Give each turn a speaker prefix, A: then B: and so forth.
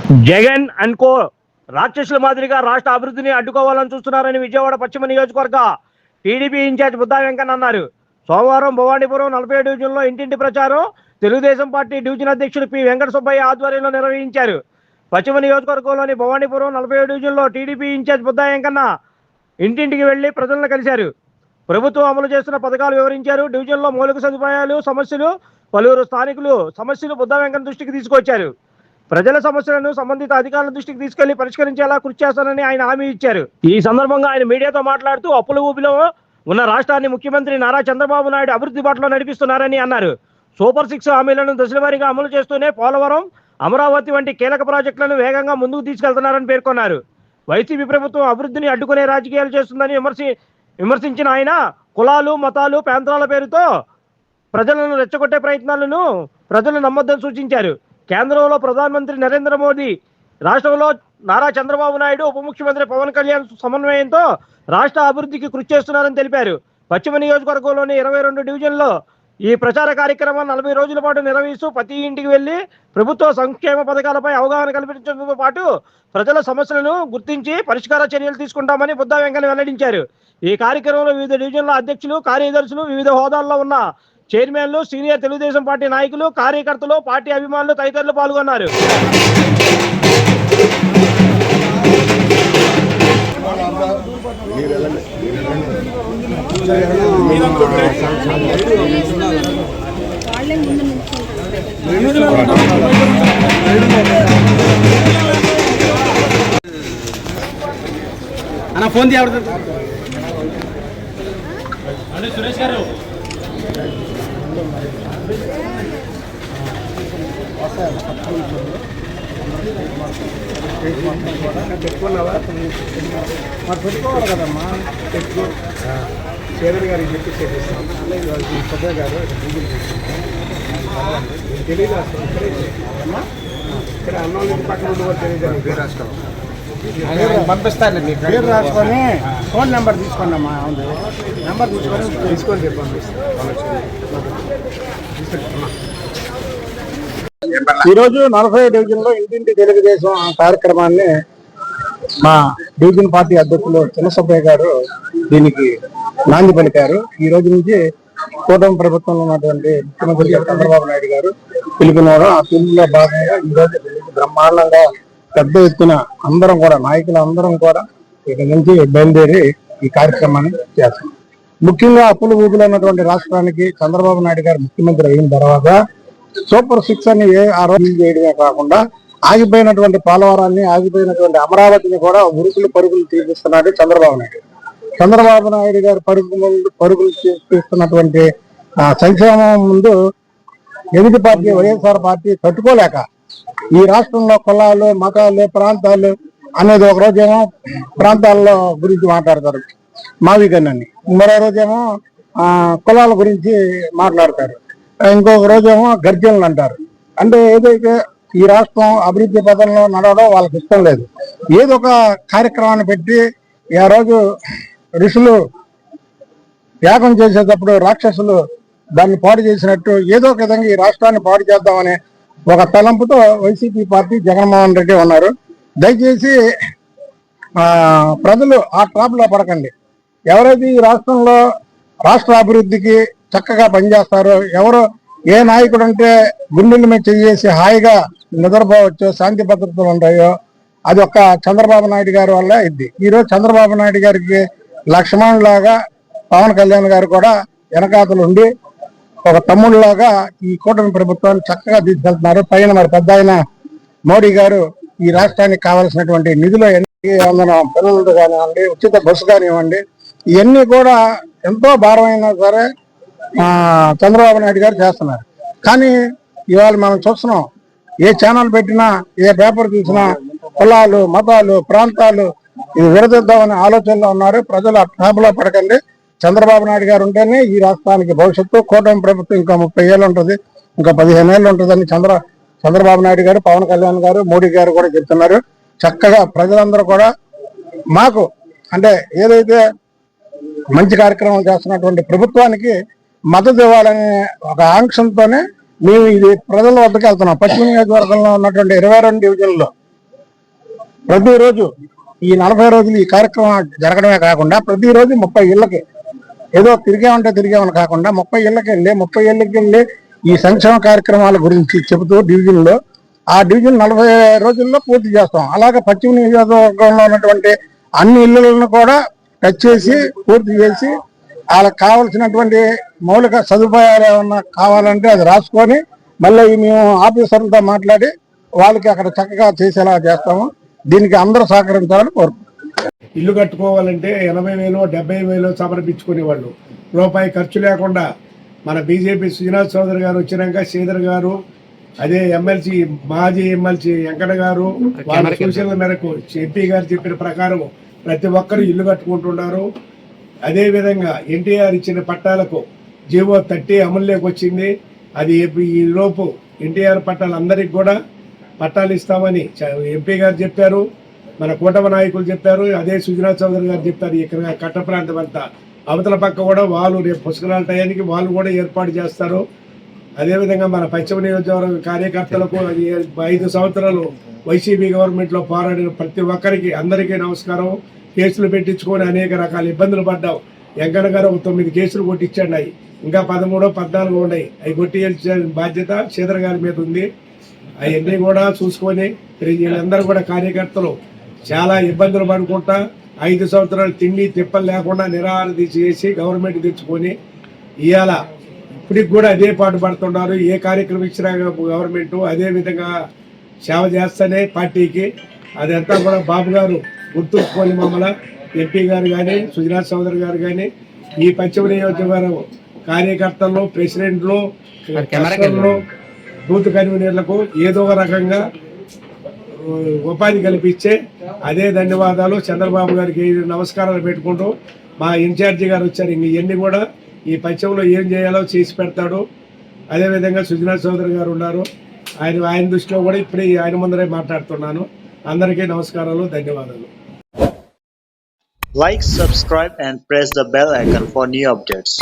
A: Jagan and co రాక్షసుల మాదిరిగా రాష్ట్ర అభివృద్ధిని అడ్డుకోవాలని చూస్తున్నారని విజయవాడ పశ్చిమ నియోజకవర్గ టీడీపీ ఇన్ఛార్జ్ బుద్దా వెంకన్న అన్నారు. సోమవారం భవానీపురం 40 డివిజన్లో ఇంటింటి ప్రచారం తెలుగుదేశం పార్టీ డివిజన్ అధ్యక్షుడు పి వెంకట సుబ్బయ్య ఆధ్వర్యంలో నిర్వహించారు. పశ్చిమ నియోజకవర్గంలోని భవానీపురం 40 డివిజన్లో టీడీపీ ఇన్ఛార్జ్ బుద్దా వెంకన్న ఇంటింటికి వెళ్లి ప్రజలను కలిశారు. ప్రభుత్వం అమలు చేస్తున్న పథకాలు వివరించారు. డివిజన్లో మౌలిక సదుపాయాలు సమస్యలు పలువురు స్థానికులు సమస్యలు బుద్దా వెంకన్న దృష్టికి తీసుకొచ్చారు. ప్రజల సమస్యలను సంబంధిత అధికారుల దృష్టికి తీసుకెళ్లి పరిష్కరించేలా కృషి చేస్తానని ఆయన హామీ ఇచ్చారు. ఈ సందర్భంగా ఆయన మీడియాతో మాట్లాడుతూ అప్పుల ఊబిలో ఉన్న రాష్ట్రాన్ని ముఖ్యమంత్రి నారా చంద్రబాబు నాయుడు అభివృద్ధి బాటలో నడిపిస్తున్నారని అన్నారు. సూపర్ 6 హామీలను దశలవారీగా అమలు చేస్తూనే పోలవరం, అమరావతి వంటి కీలక ప్రాజెక్టులను వేగంగా ముందుకు తీసుకెళ్తున్నారని పేర్కొన్నారు. వైసీపీ ప్రభుత్వం అభివృద్ధిని అడ్డుకునే రాజకీయాలు చేస్తుందని విమర్శించిన ఆయన కులాలు, మతాలు, ప్రాంతాల పేరుతో ప్రజలను రెచ్చగొట్టే ప్రయత్నాలను ప్రజలు నమ్మొద్దని సూచించారు. కేంద్రంలో ప్రధానమంత్రి నరేంద్ర మోదీ, రాష్ట్రంలో నారా చంద్రబాబు నాయుడు, ఉప ముఖ్యమంత్రి పవన్ కళ్యాణ్ సమన్వయంతో రాష్ట్ర అభివృద్ధికి కృషి చేస్తున్నారని తెలిపారు. పశ్చిమ నియోజకవర్గంలోని 22 డివిజన్లో ఈ ప్రచార కార్యక్రమాన్ని 40 రోజుల పాటు నిర్వహిస్తూ ప్రతి ఇంటికి వెళ్లి ప్రభుత్వ సంక్షేమ పథకాలపై అవగాహన కల్పించడంతో పాటు ప్రజల సమస్యలను గుర్తించి పరిష్కార చర్యలు తీసుకుంటామని బుద్దా వెంకన్న వెల్లడించారు. ఈ కార్యక్రమంలో వివిధ డివిజన్ల అధ్యక్షులు, కార్యదర్శులు, వివిధ హోదాల్లో ఉన్న చైర్మన్లు, సీనియర్ తెలుగుదేశం పార్టీ నాయకులు, కార్యకర్తలు, పార్టీ అభిమానులు తదితరులు పాల్గొన్నారు.
B: ఫోన్ సురేష్ గారు పెట్టుకున్నావా మరి పెట్టుకోవాలి కదమ్మా. పెట్టుకో చైర్మన్ గారికి చెప్పి చేపిస్తాం. సభ్య గారు తెలియదు అసలు అమ్మా. ఇక్కడ అన్నం పక్కన కూడా తెలియదు. రాష్ట్రం పంపిస్తాను. మీ పేరు రాసుకొని ఫోన్ నెంబర్ తీసుకోండి అమ్మా. అవును, నెంబర్ తీసుకొని రేపు పంపిస్తాను. ఈరోజు 40 డివిజన్లో ఇంటింటి తెలుగుదేశం కార్యక్రమాన్ని మా డివిజన్ పార్టీ అధ్యక్షులు చిన్నసుబ్బయ్య గారు దీనికి నాంది పలికారు. ఈ రోజు నుంచి కూటమి ప్రభుత్వంలో ఉన్నటువంటి ముఖ్యమంత్రి చంద్రబాబు నాయుడు గారు పిలుపున్నారు. ఆ పిలుపులో భాగంగా ఈ రోజు బ్రహ్మాండంగా పెద్ద ఎత్తున అందరం కూడా నాయకులు అందరం కూడా ఇక్కడ నుంచి బయలుదేరి ఈ కార్యక్రమాన్ని చేస్తాం. ముఖ్యంగా అప్పుల ఊబిలో ఉన్నటువంటి రాష్ట్రానికి చంద్రబాబు నాయుడు గారు ముఖ్యమంత్రి అయిన తర్వాత సూపర్ 6 అని ఆరోపణ చేయడమే కాకుండా ఆగిపోయినటువంటి పోలవరాన్ని, ఆగిపోయినటువంటి అమరావతిని కూడా పరుగులు తీపిస్తున్నాడు చంద్రబాబు నాయుడు. చంద్రబాబు నాయుడు గారు పరుగులు తీస్తున్నటువంటి సంక్షేమం ముందు ఎదుటి పార్టీ వైఎస్ఆర్ పార్టీ తట్టుకోలేక ఈ రాష్ట్రంలో కులాలు, మతాలు, ప్రాంతాలు అనేది ఒక రోజేమో ప్రాంతాల్లో గురించి మాట్లాడతారు మావిగన్నని, మరో రోజేమో కులాల గురించి మాట్లాడతారు, ఇంకొక రోజేమో గర్జనలు అంటారు. అంటే ఏదైతే ఈ రాష్ట్రం అభివృద్ధి పథంలో నడవడం వాళ్ళకి ఇష్టం లేదు. ఏదో ఒక కార్యక్రమాన్ని పెట్టి ఆ రోజు ఋషులు యాగం చేసేటప్పుడు రాక్షసులు దాన్ని పాడు చేసినట్టు ఏదో ఒక విధంగా ఈ రాష్ట్రాన్ని పాడు చేద్దామనే ఒక తలంపుతో వైసీపీ పార్టీ జగన్మోహన్ రెడ్డి ఉన్నారు. దయచేసి ప్రజలు ఆ ట్రాప్ లో పడకండి. ఎవరైతే ఈ రాష్ట్రంలో రాష్ట్ర అభివృద్ధికి చక్కగా పనిచేస్తారో, ఎవరు ఏ నాయకుడు అంటే గుండెల మీద చేసి హాయిగా నిద్రపోవచ్చు, శాంతి భద్రతలు ఉంటాయో అది ఒక్క చంద్రబాబు నాయుడు గారి వల్ల ఇది. ఈరోజు చంద్రబాబు నాయుడు గారికి లక్ష్మణులాగా పవన్ కళ్యాణ్ గారు కూడా వెనకాతలు ఉండి ఒక తమ్ముళ్ళలాగా ఈ కూటమి ప్రభుత్వాన్ని చక్కగా తీసుకెళ్తున్నారు. పైన మరి పెద్ద ఆయన మోడీ గారు ఈ రాష్ట్రానికి కావాల్సినటువంటి నిధులు పిల్లలు కానివ్వండి, ఉచిత బస్సు కానివ్వండి, ఇవన్నీ కూడా ఎంతో భారమైనా సరే చంద్రబాబు నాయుడు గారు చేస్తున్నారు. కానీ ఇవాళ మనం చూస్తున్నాం, ఏ ఛానల్ పెట్టినా, ఏ పేపర్ తీసినా కులాలు, మతాలు, ప్రాంతాలు ఇది విడదీద్దామనే ఆలోచనలో ఉన్నారు. ప్రజలు ఆ ట్రాప్లో పడకండి. చంద్రబాబు నాయుడు గారు ఉంటేనే ఈ రాష్ట్రానికి భవిష్యత్తు. కూటమి ప్రభుత్వం ఇంకా 30 ఏళ్ళు ఉంటుంది, ఇంకా 15 ఏళ్ళు ఉంటుందని చంద్రబాబు నాయుడు గారు, పవన్ కళ్యాణ్ గారు, మోడీ గారు కూడా చెప్తున్నారు. చక్కగా ప్రజలందరూ కూడా మాకు అంటే ఏదైతే మంచి కార్యక్రమం చేస్తున్నటువంటి ప్రభుత్వానికి మద్దతు ఇవ్వాలనే ఒక ఆంక్షతోనే మేము ఇది ప్రజల వద్దకు వెళ్తున్నాం. పశ్చిమ నియోజకవర్గంలో ఉన్నటువంటి 22 డివిజన్లో ప్రతిరోజు ఈ 40 రోజులు ఈ కార్యక్రమం జరగడమే కాకుండా ప్రతిరోజు 30 ఇళ్ళకి ఏదో తిరిగామని కాకుండా 30 ఇళ్ళకి వెళ్ళి ఈ సంక్షేమ కార్యక్రమాల గురించి చెబుతూ డివిజన్లో ఆ డివిజన్ 40 రోజుల్లో పూర్తి చేస్తాం. అలాగే పశ్చిమ నియోజకవర్గంలో ఉన్నటువంటి అన్ని ఇళ్లను కూడా టచ్ చేసి పూర్తి చేసి వాళ్ళకి కావాల్సినటువంటి మౌలిక సదుపాయాలు ఏమన్నా కావాలంటే అది రాసుకొని మళ్ళీ మేము ఆఫీసర్లతో మాట్లాడి వాళ్ళకి అక్కడ చక్కగా చేసేలా చేస్తాము. దీనికి అందరూ సహకరించాలని కోరుకుంటున్నాం.
C: ఇల్లు కట్టుకోవాలంటే 80,000 70,000 సమర్పించుకునేవాళ్ళు. రూపాయి ఖర్చు లేకుండా మన బీజేపీ శ్రీనివాస్ చౌదరి గారు వచ్చినాక శ్రీధర్ గారు, అదే ఎమ్మెల్సీ మాజీ ఎమ్మెల్సీ వెంకట గారు వాళ్ళ సూచనల మేరకు ఎంపీ గారు చెప్పిన ప్రకారం ప్రతి ఒక్కరు ఇల్లు కట్టుకుంటున్నారు. అదేవిధంగా ఎన్టీఆర్ ఇచ్చిన పట్టాలకు జీవో 30 అమల్లోకి వచ్చింది. అది ఈ లోపు ఎన్టీఆర్ పట్టాలు అందరికి కూడా పట్టాలు ఇస్తామని ఎంపీ గారు చెప్పారు, మన కూటమి నాయకులు చెప్పారు, అదే సుజనా చౌదరి గారు చెప్పారు. ఇక్కడ కట్ట ప్రాంతం అంతా అవతల పక్క కూడా వాళ్ళు రేపు పుష్కరాల టయానికి వాళ్ళు కూడా ఏర్పాటు చేస్తారు. అదేవిధంగా మన పశ్చిమ నియోజకవర్గ కార్యకర్తలకు 5 సంవత్సరాలు వైసీపీ గవర్నమెంట్లో పోరాడిన ప్రతి ఒక్కరికి అందరికీ నమస్కారం. కేసులు పెట్టించుకొని అనేక రకాల ఇబ్బందులు పడ్డాం. వెంకన్న గారు 9 కేసులు కొట్టించండి, అవి ఇంకా 13, 14 ఉన్నాయి. అవి కొట్టించే బాధ్యత శ్రీధర్ గారి మీద ఉంది. అవన్నీ కూడా చూసుకొని వీళ్ళందరూ కూడా కార్యకర్తలు చాలా ఇబ్బందులు పడుకుంటా 5 సంవత్సరాలు తిండి తిప్పలు లేకుండా నిరాహార దీక్ష చేసి గవర్నమెంట్ తెచ్చుకొని ఇవాళ ఇప్పటికి కూడా అదే పాటు పడుతున్నారు. ఏ కార్యక్రమం ఇచ్చినా గవర్నమెంట్ అదే విధంగా సేవ చేస్తేనే పార్టీకి అదంతా కూడా బాబు గారు గుర్తుంచుకొని మమ్మల్ని ఎంపీ గారు కానీ సుజనా చౌదరి గారు కానీ ఈ పశ్చిమ నియోజకవర్గం కార్యకర్తలు, ప్రెసిడెంట్లు, బూత్ కన్వీనర్లకు ఏదో ఒక రకంగా ఉపాధి కల్పించే అదే ధన్యవాదాలు. చంద్రబాబు గారికి నమస్కారాలు పెట్టుకుంటూ మా ఇన్ఛార్జి గారు వచ్చారు. ఇంక ఇవన్నీ కూడా ఈ పశ్చిమలో ఏం చేయాలో చేసి పెడతాడు. అదేవిధంగా సుజనా చౌదరి గారు ఉన్నారు. ఆయన దృష్టిలో కూడా ఇప్పుడే ఆయన ముందరే మాట్లాడుతున్నాను. అందరికీ నమస్కారాలు, ధన్యవాదాలు.
D: Like, subscribe and press the bell icon for new updates.